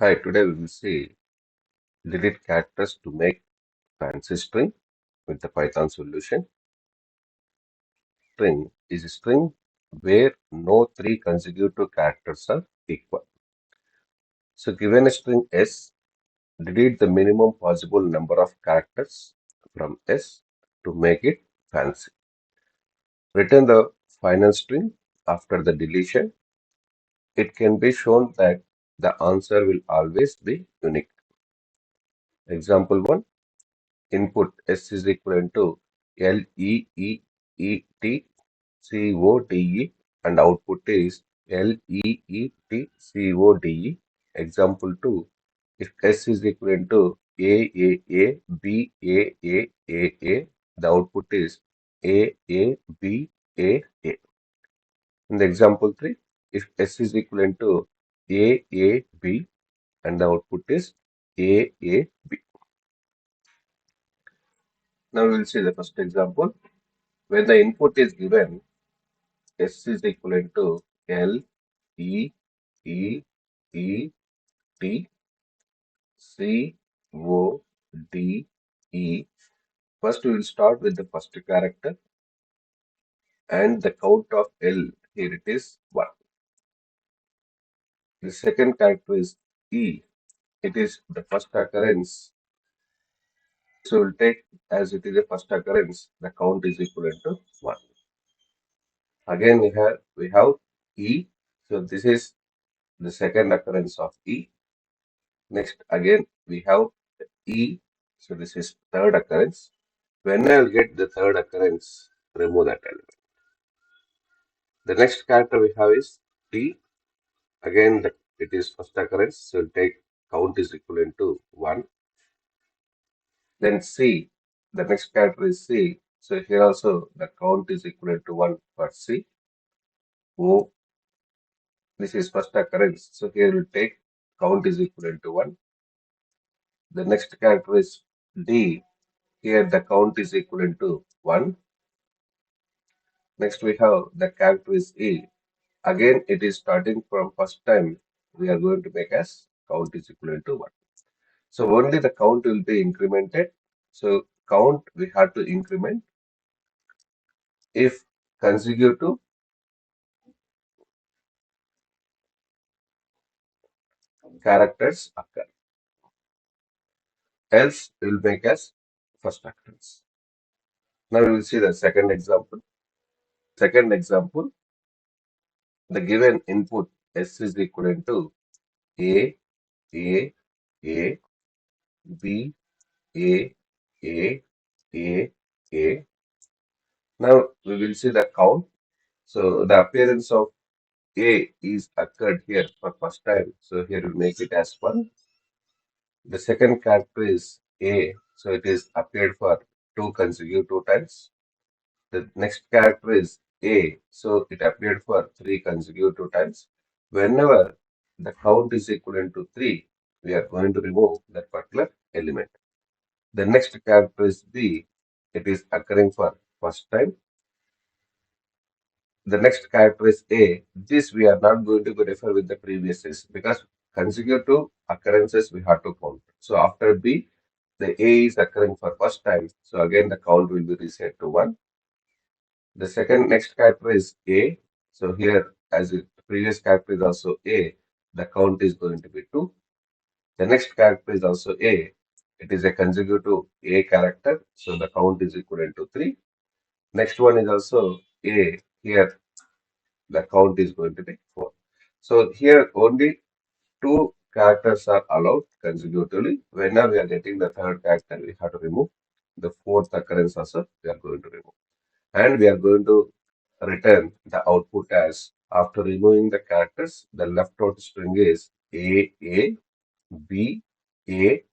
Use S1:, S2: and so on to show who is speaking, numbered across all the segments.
S1: Hi, today we will see delete characters to make fancy string with the Python solution. String is a string where no three consecutive characters are equal. So given a string S, delete the minimum possible number of characters from S to make it fancy. Return the final string after the deletion. It can be shown that the answer will always be unique. Example 1. Input S is equal to LEETCODE and output is LEETCODE. Example 2. If S is equal to AAABAAAA, the output is AABAA. In the example 3, if S is equal to AAB and the output is AAB. Now we will see the first example. When the input is given, S is equal to L, E, E, E, T, C, O, D, E. First, we will start with the first character and the count of L. Here it is 1. The second character is E. It is the first occurrence. So we'll take as it is the first occurrence, the count is equal to 1. Again, we have E. So this is the second occurrence of E. Next, again, we have E. So this is third occurrence. When I will get the third occurrence, remove that element. The next character we have is T. Again, it is first occurrence. So we'll take count is equivalent to 1. Then C. The next character is C. So here also the count is equivalent to 1 for C. O. This is first occurrence. So here we'll take count is equivalent to 1. The next character is D. Here the count is equivalent to 1. Next we have the character is E. Again it is starting from first time we are going to make as count is equivalent to 1. So only the count will be incremented. So count we have to increment if consecutive characters occur. Else we will make as first occurrence. Now we will see the second example. Second example, the given input S is equivalent to A, A, A, B, A, A, A, A. Now we will see the count. So the appearance of A is occurred here for first time. So here we make it as 1. The second character is A. So it is appeared for 2 consecutive times. The next character is A. So it appeared for 3 consecutive times. Whenever the count is equivalent to 3, we are going to remove that particular element. The next character is B. It is occurring for first time. The next character is A. This we are not going to refer with the previous S because consecutive occurrences we have to count. So after B, the A is occurring for first time. So again the count will be reset to 1. The second next character is A. So here as the previous character is also A, the count is going to be 2. The next character is also A. It is a consecutive A character. So the count is equivalent to 3. Next one is also A. Here the count is going to be 4. So here only 2 characters are allowed consecutively. Whenever we are getting the third character, we have to remove. The fourth occurrence also we are going to remove. And we are going to return the output as after removing the characters, the left out string is A, B, A.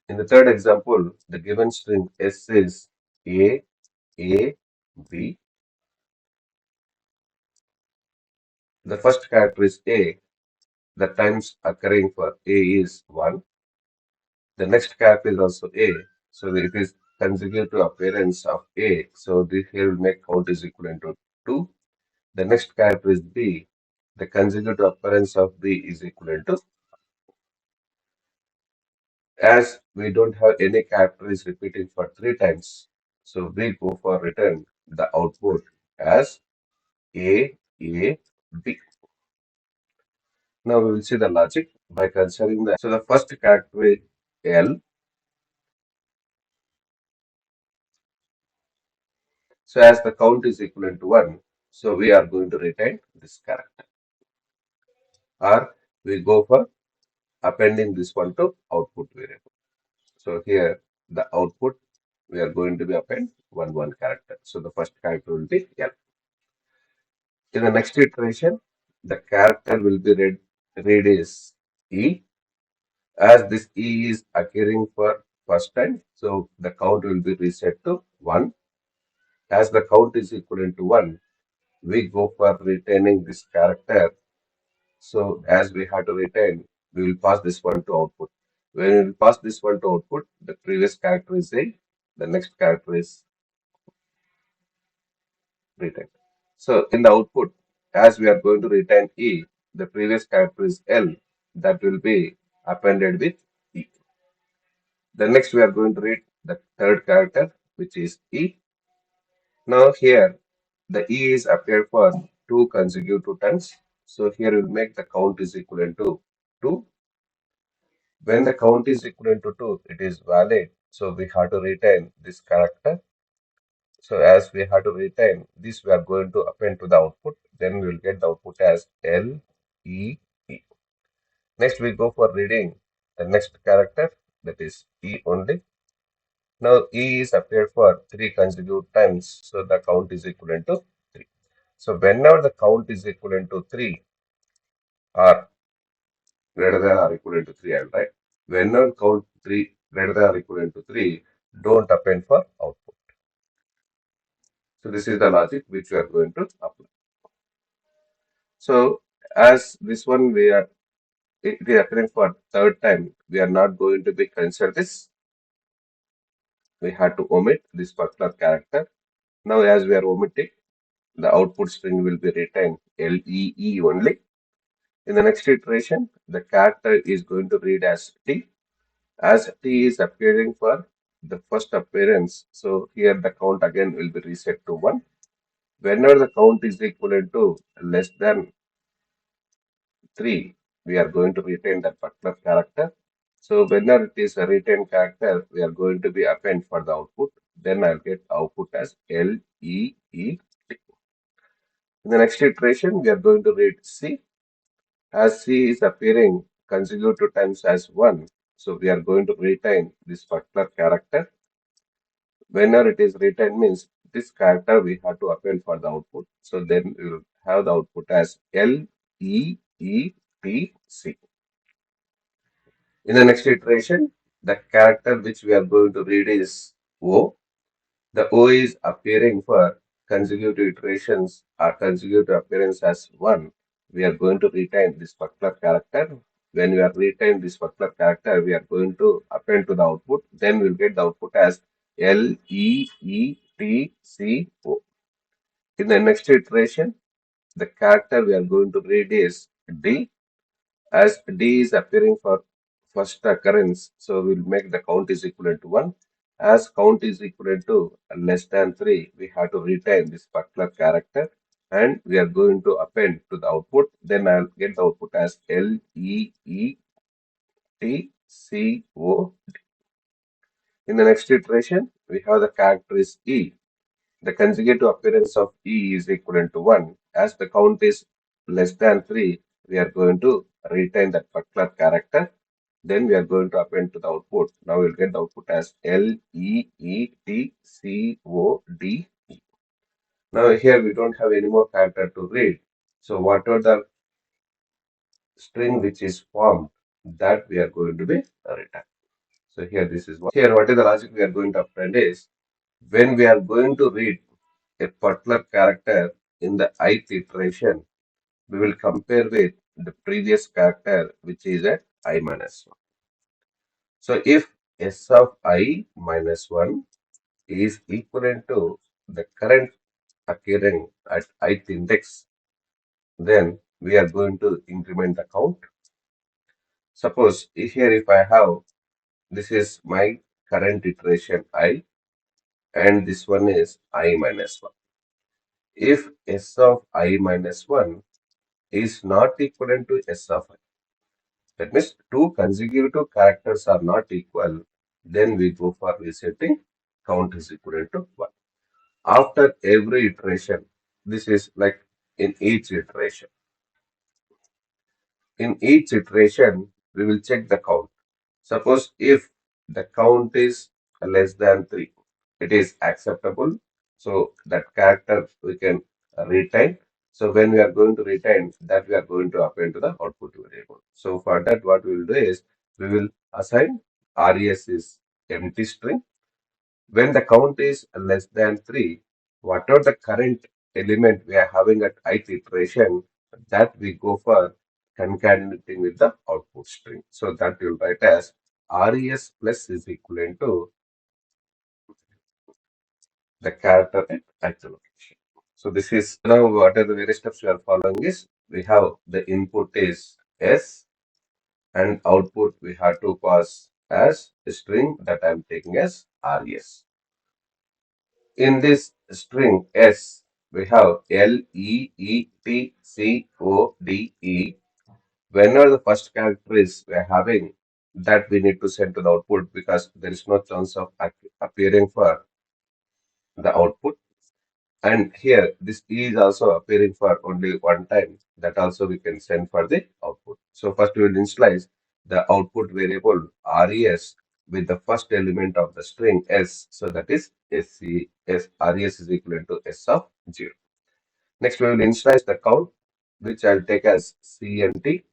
S1: In the third example, the given string S is A, B. The first character is A. The times occurring for A is 1. The next character is also A. So it is consecutive appearance of A. So this here will make count is equivalent to 2. The next character is B. the consecutive occurrence of B is equivalent to, as we don't have any character is repeating for 3 times, so we go for return the output as A, B. Now we will see the logic by considering so the first character is L. So as the count is equivalent to 1, so we are going to retain this character. Or we go for appending this one to output variable. So here the output we are going to be append one character. So the first character will be L. In the next iteration, the character will be read is E. As this E is occurring for first time, so the count will be reset to 1. As the count is equivalent to 1, we go for retaining this character. So as we have to retain, we will pass this one to output. When we pass this one to output, the previous character is A, the next character is retained. So in the output, as we are going to retain E, the previous character is L, that will be appended with E. The next we are going to read the third character, which is E. Now here, the E is appeared for 2 consecutive times. So here we'll make the count is equivalent to 2. When the count is equivalent to 2, it is valid. So we have to retain this character. So as we have to retain this, we are going to append to the output. Then we will get the output as L, E, E. Next we go for reading the next character, that is E only. Now E is appeared for 3 consecutive times. So the count is equivalent to 3. So whenever the count is equivalent to 3 or greater than or equivalent to 3, I'll write. Whenever count 3 greater than or equivalent to 3, don't append for output. So this is the logic which we are going to apply. So as this one we are it is occurring for third time, we are not going to be consider this. We had to omit this particular character. Now as we are omitting, the output string will be written LEE only. In the next iteration, the character is going to read as T. As T is appearing for the first appearance, so here the count again will be reset to 1. Whenever the count is equivalent to less than 3, we are going to retain that particular character. So whenever it is a retained character, we are going to be append for the output. Then I'll get output as LEE. In the next iteration, we are going to read C. As C is appearing consecutive times as 1, so we are going to retain this particular character. Whenever it is retained means this character we have to append for the output. So then we will have the output as LEETC. In the next iteration, the character which we are going to read is O. The O is appearing for consecutive iterations or consecutive appearance as 1. We are going to retain this particular character. When we are retain this particular character, we are going to append to the output. Then we'll get the output as LEETCO. In the next iteration, the character we are going to read is D. As D is appearing for first occurrence, so we'll make the count is equivalent to 1. As count is equivalent to less than 3, we have to retain this particular character and we are going to append to the output. Then I'll get the output as LEETCO. In the next iteration, we have the character is E. The consecutive appearance of E is equivalent to 1. As the count is less than 3, we are going to retain that particular character. Then we are going to append to the output. Now we'll get the output as LEETCOD. Now here we don't have any more character to read. So whatever the string which is formed, that we are going to be return. So here this is here what is the logic we are going to append is when we are going to read a particular character in the ith iteration, we will compare with the previous character which is at I minus 1. So if S of I minus 1 is equivalent to the current occurring at ith index, then we are going to increment the count. Suppose here if I have, this is my current iteration I, and this one is I minus 1. If S of I minus 1 is not equivalent to S of I, that means two consecutive characters are not equal, then we go for resetting count is equivalent to 1. After every iteration, this is like in each iteration. In each iteration, we will check the count. Suppose if the count is less than 3, it is acceptable. So that character we can retain. So when we are going to retain, that we are going to append to the output variable. So for that, what we will do is we will assign res is empty string. When the count is less than 3, whatever the current element we are having at ith iteration, that we go for concatenating with the output string. So that you'll write as res plus is equivalent to the character at ith location. So this is now what are the various steps we are following is we have the input is s and output we have to pass as a string that I'm taking as res. In this string S, we have L, E, E, T, C, O, D, E. Whenever the first character is we are having, that we need to send to the output because there is no chance of appearing for the output. And here, this E is also appearing for only one time. That also we can send for the output. So first we will initialize the output variable res with the first element of the string s. So that is sc, res is equivalent to s of 0. Next we will initialize the count, which I'll take as c and t.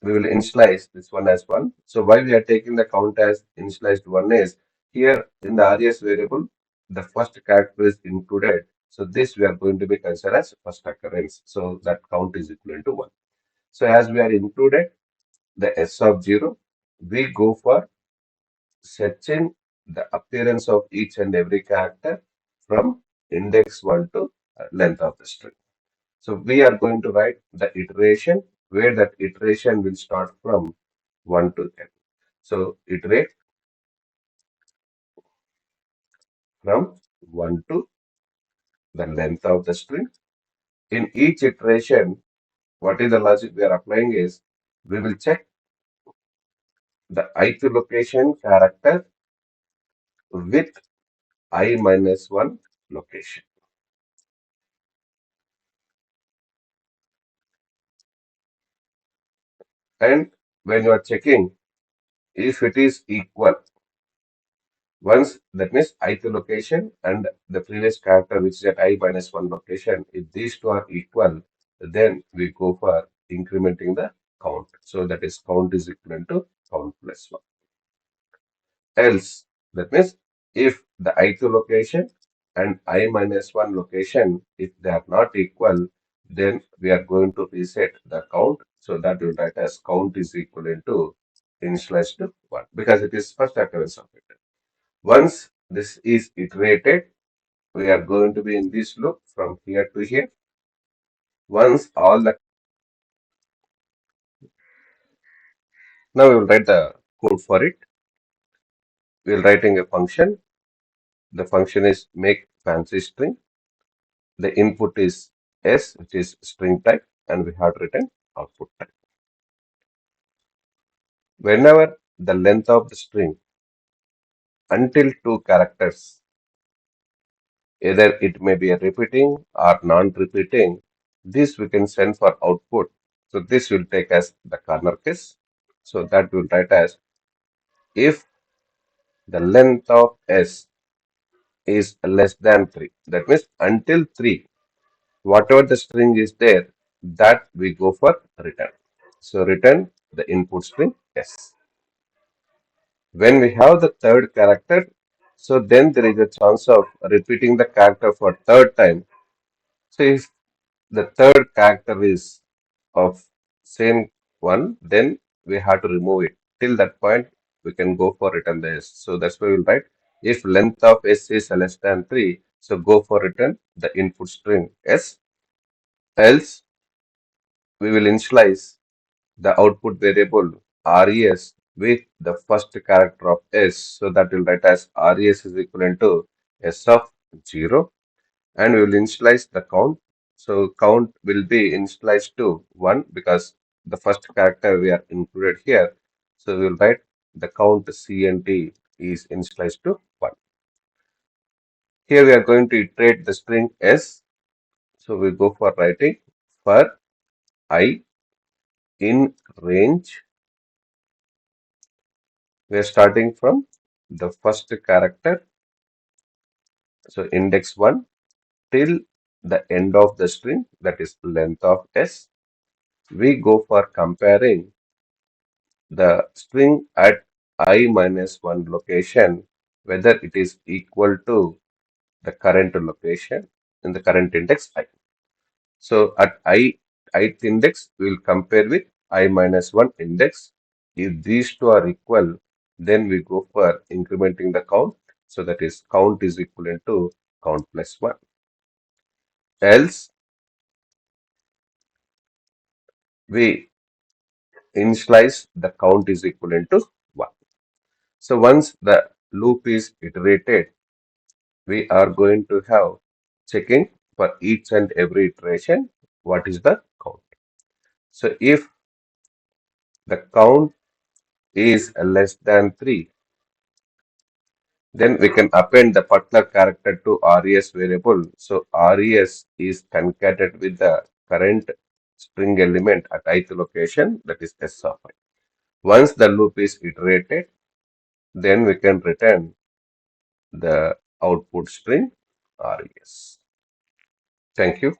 S1: We will initialize this one as 1. So why we are taking the count as initialized 1 is here in the res variable, the first character is included. So this we are going to be considered as first occurrence. So that count is equivalent to 1. So as we are included the s of 0, we go for searching the appearance of each and every character from index 1 to length of the string. So we are going to write the iteration where that iteration will start from 1 to n. So iterate from 1 to the length of the string. In each iteration, what is the logic we are applying is we will check the ith location character with I minus 1 location. And when you are checking if it is equal, once that means ith location and the previous character which is at I minus 1 location, if these two are equal, then we go for incrementing the count. So that is count is equivalent to count plus 1. Else, that means if the ith location and I minus 1 location, if they are not equal, then we are going to reset the count. So that will write as count is equivalent to initialized to 1 because it is first occurrence of it. Once this is iterated, we are going to be in this loop from here to here. Once all the now we will write the code for it. We will writing a function. The function is make fancy string. The input is s, which is string type, and we have written output type. Whenever the length of the string until two characters, either it may be a repeating or non-repeating, this we can send for output. So this will take as the corner case. So that will write as if the length of s is less than 3. That means until 3, whatever the string is there, that we go for return. So return the input string s. When we have the third character, so then there is a chance of repeating the character for third time. So if the third character is of same one, then we have to remove it. Till that point, we can go for return the s. So that's why we'll write if length of s is less than 3, so go for return the input string s. Else we will initialize the output variable res with the first character of s. So that will write as res is equivalent to s of 0, and we will initialize the count. So count will be initialized to 1 because the first character we are included here. So we will write the count cnt is initialized to 1. Here we are going to iterate the string s. So we go for writing for I in range. We are starting from the first character, so index 1 till the end of the string, that is length of s. We go for comparing the string at I minus 1 location, whether it is equal to the current location in the current index I. So at ith index, we will compare with I minus 1 index. If these two are equal, then we go for incrementing the count. So that is count is equivalent to count plus 1. Else, we initialize the count is equivalent to 1. So once the loop is iterated, we are going to have checking for each and every iteration what is the count. So if the count is less than 3, then we can append the particular character to res variable. So res is concatenated with the current string element at ith location, that is s of I. Once the loop is iterated, then we can return the output string res. Thank you.